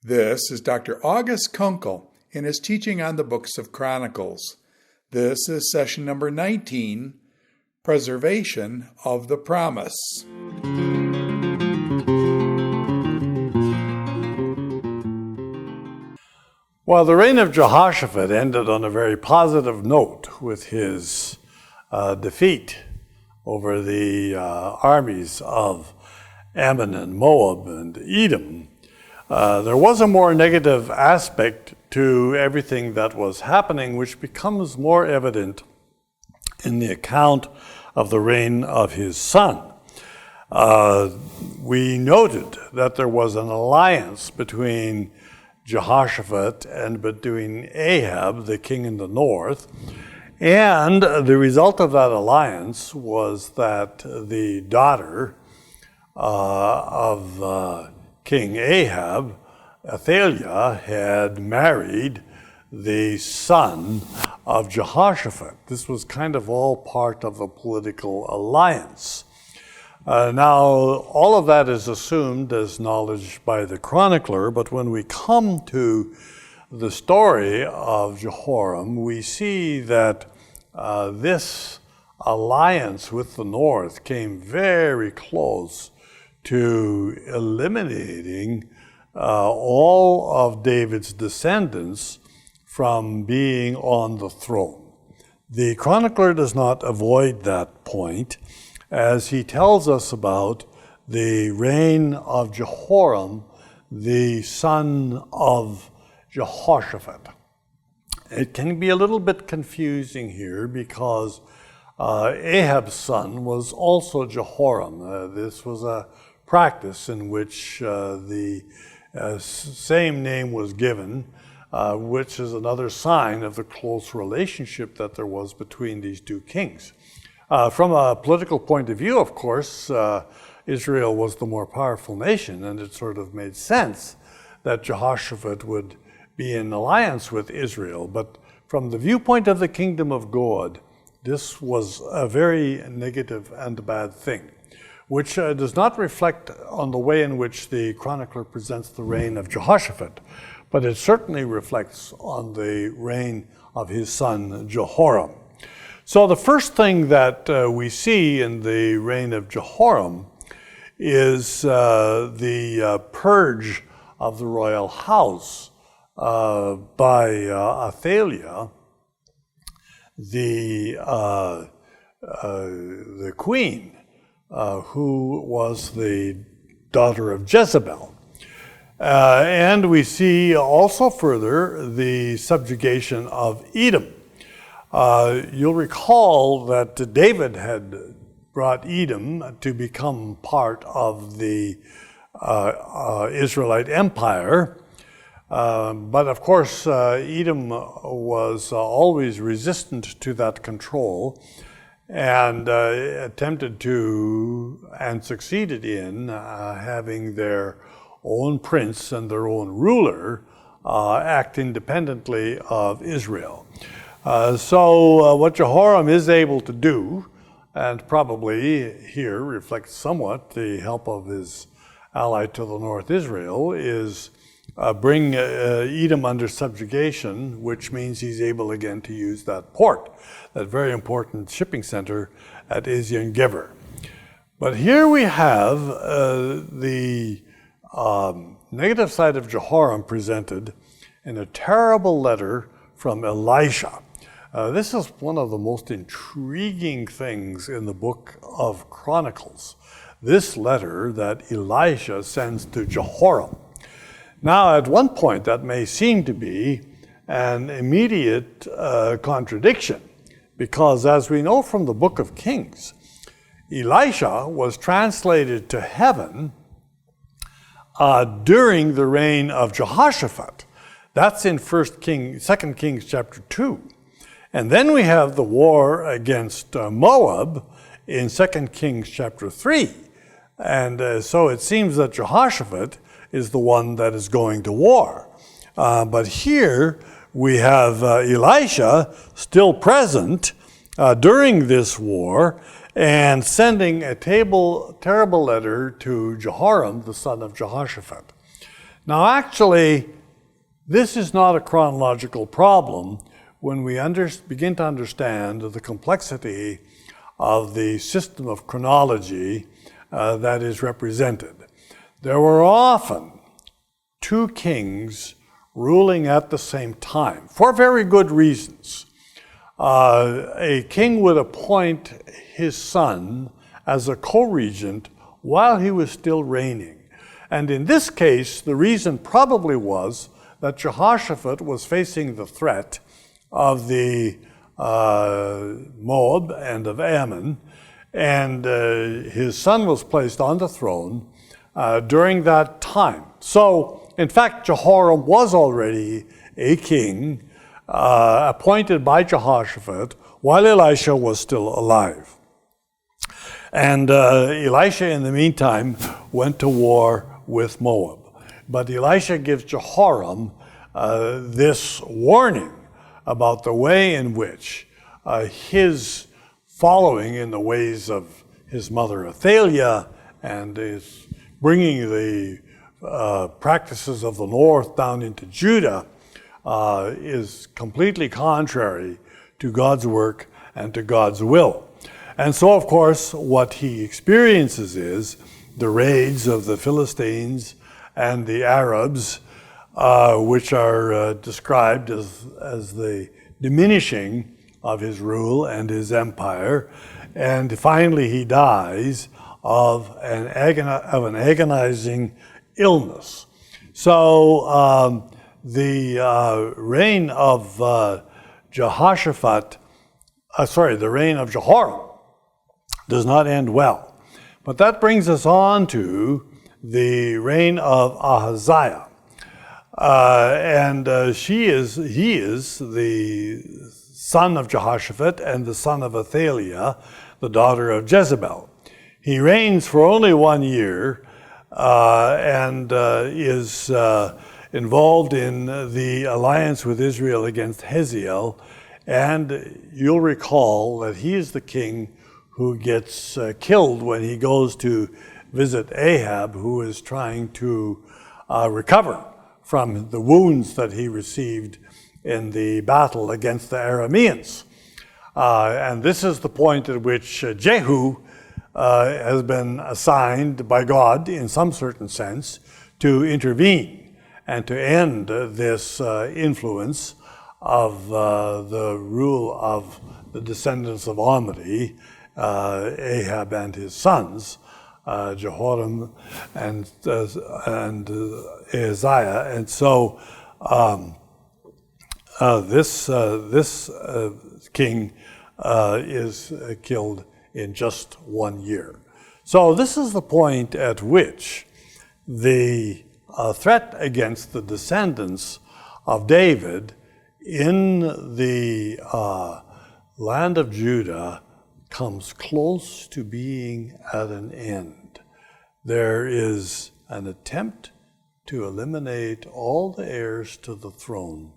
This is Dr. August Konkel in his teaching on the books of Chronicles. This is session number 19, Preservation of the Promise. Well, the reign of Jehoshaphat ended on a very positive note with his defeat over the armies of Ammon and Moab and Edom. There was a more negative aspect to everything that was happening, which becomes more evident in the account of the reign of his son. We noted that there was an alliance between Jehoshaphat and between Ahab, the king in the north, and the result of that alliance was that the daughter of King Ahab, Athaliah, had married the son of Jehoshaphat. This was kind of all part of a political alliance. Now, all of that is assumed as knowledge by the chronicler, but when we come to the story of Jehoram, we see that this alliance with the north came very close to eliminating all of David's descendants from being on the throne. The chronicler does not avoid that point as he tells us about the reign of Jehoram, the son of Jehoshaphat. It can be a little bit confusing here because Ahab's son was also Jehoram. This was a practice in which the same name was given, which is another sign of the close relationship that there was between these two kings. From a political point of view, of course, Israel was the more powerful nation, and it sort of made sense that Jehoshaphat would be in alliance with Israel. But from the viewpoint of the kingdom of God, this was a very negative and bad thing, which does not reflect on the way in which the chronicler presents the reign of Jehoshaphat, but it certainly reflects on the reign of his son Jehoram. So the first thing that we see in the reign of Jehoram is the purge of the royal house by Athaliah, the queen, who was the daughter of Jezebel. And we see also further the subjugation of Edom. You'll recall that David had brought Edom to become part of the Israelite Empire. But of course, Edom was always resistant to that control and attempted to and succeeded in having their own prince and their own ruler act independently of Israel. So what Jehoram is able to do, and probably here reflects somewhat the help of his ally to the north, Israel, is bring Edom under subjugation, which means he's able again to use that port, that very important shipping center at Ezion-Geber. But here we have the negative side of Jehoram presented in a terrible letter from Elisha. This is one of the most intriguing things in the book of Chronicles, this letter that Elisha sends to Jehoram. Now, at one point, that may seem to be an immediate contradiction, because as we know from the book of Kings, Elisha was translated to heaven during the reign of Jehoshaphat. That's in 2 Kings chapter 2. And then we have the war against Moab in 2 Kings chapter 3. And so it seems that Jehoshaphat is the one that is going to war. But here we have Elisha still present during this war, and sending a terrible letter to Jehoram, the son of Jehoshaphat. Now, actually, this is not a chronological problem when we begin to understand the complexity of the system of chronology that is represented. There were often two kings ruling at the same time for very good reasons. A king would appoint his son as a co-regent while he was still reigning. And in this case, the reason probably was that Jehoshaphat was facing the threat of the Moab and of Ammon, and his son was placed on the throne during that time. So, in fact, Jehoram was already a king appointed by Jehoshaphat while Elisha was still alive. And Elisha, in the meantime, went to war with Moab. But Elisha gives Jehoram this warning about the way in which his following in the ways of his mother Athaliah and his bringing the practices of the north down into Judah is completely contrary to God's work and to God's will. And so, of course, what he experiences is the raids of the Philistines and the Arabs, which are described as the diminishing of his rule and his empire. And finally he dies of an agonizing illness. So the reign of the reign of Jehoram does not end well. But that brings us on to the reign of Ahaziah. He is the son of Jehoshaphat and the son of Athaliah, the daughter of Jezebel. He reigns for only 1 year and is involved in the alliance with Israel against Hazael. And you'll recall that he is the king who gets killed when he goes to visit Ahab, who is trying to recover from the wounds that he received in the battle against the Arameans. And this is the point at which Jehu has been assigned by God, in some certain sense, to intervene and to end this influence of the rule of the descendants of Omri, Ahab and his sons, Jehoram and Ahaziah. And so this king is killed in just 1 year. So this is the point at which the threat against the descendants of David in the land of Judah comes close to being at an end. There is an attempt to eliminate all the heirs to the throne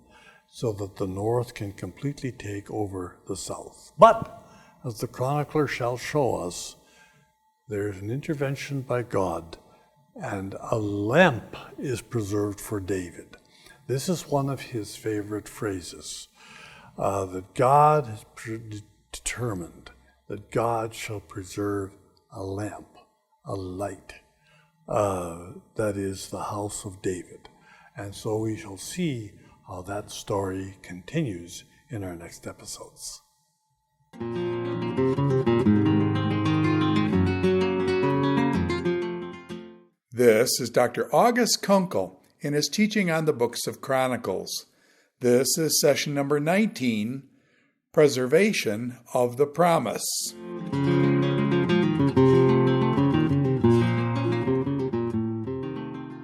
so that the north can completely take over the south. But, as the chronicler shall show us, there is an intervention by God, and a lamp is preserved for David. This is one of his favorite phrases, that God has determined that God shall preserve a lamp, a light, that is the house of David. And so we shall see how that story continues in our next episodes. This is Dr. August Konkel in his teaching on the books of Chronicles. This is session number 19, Preservation of the Promise.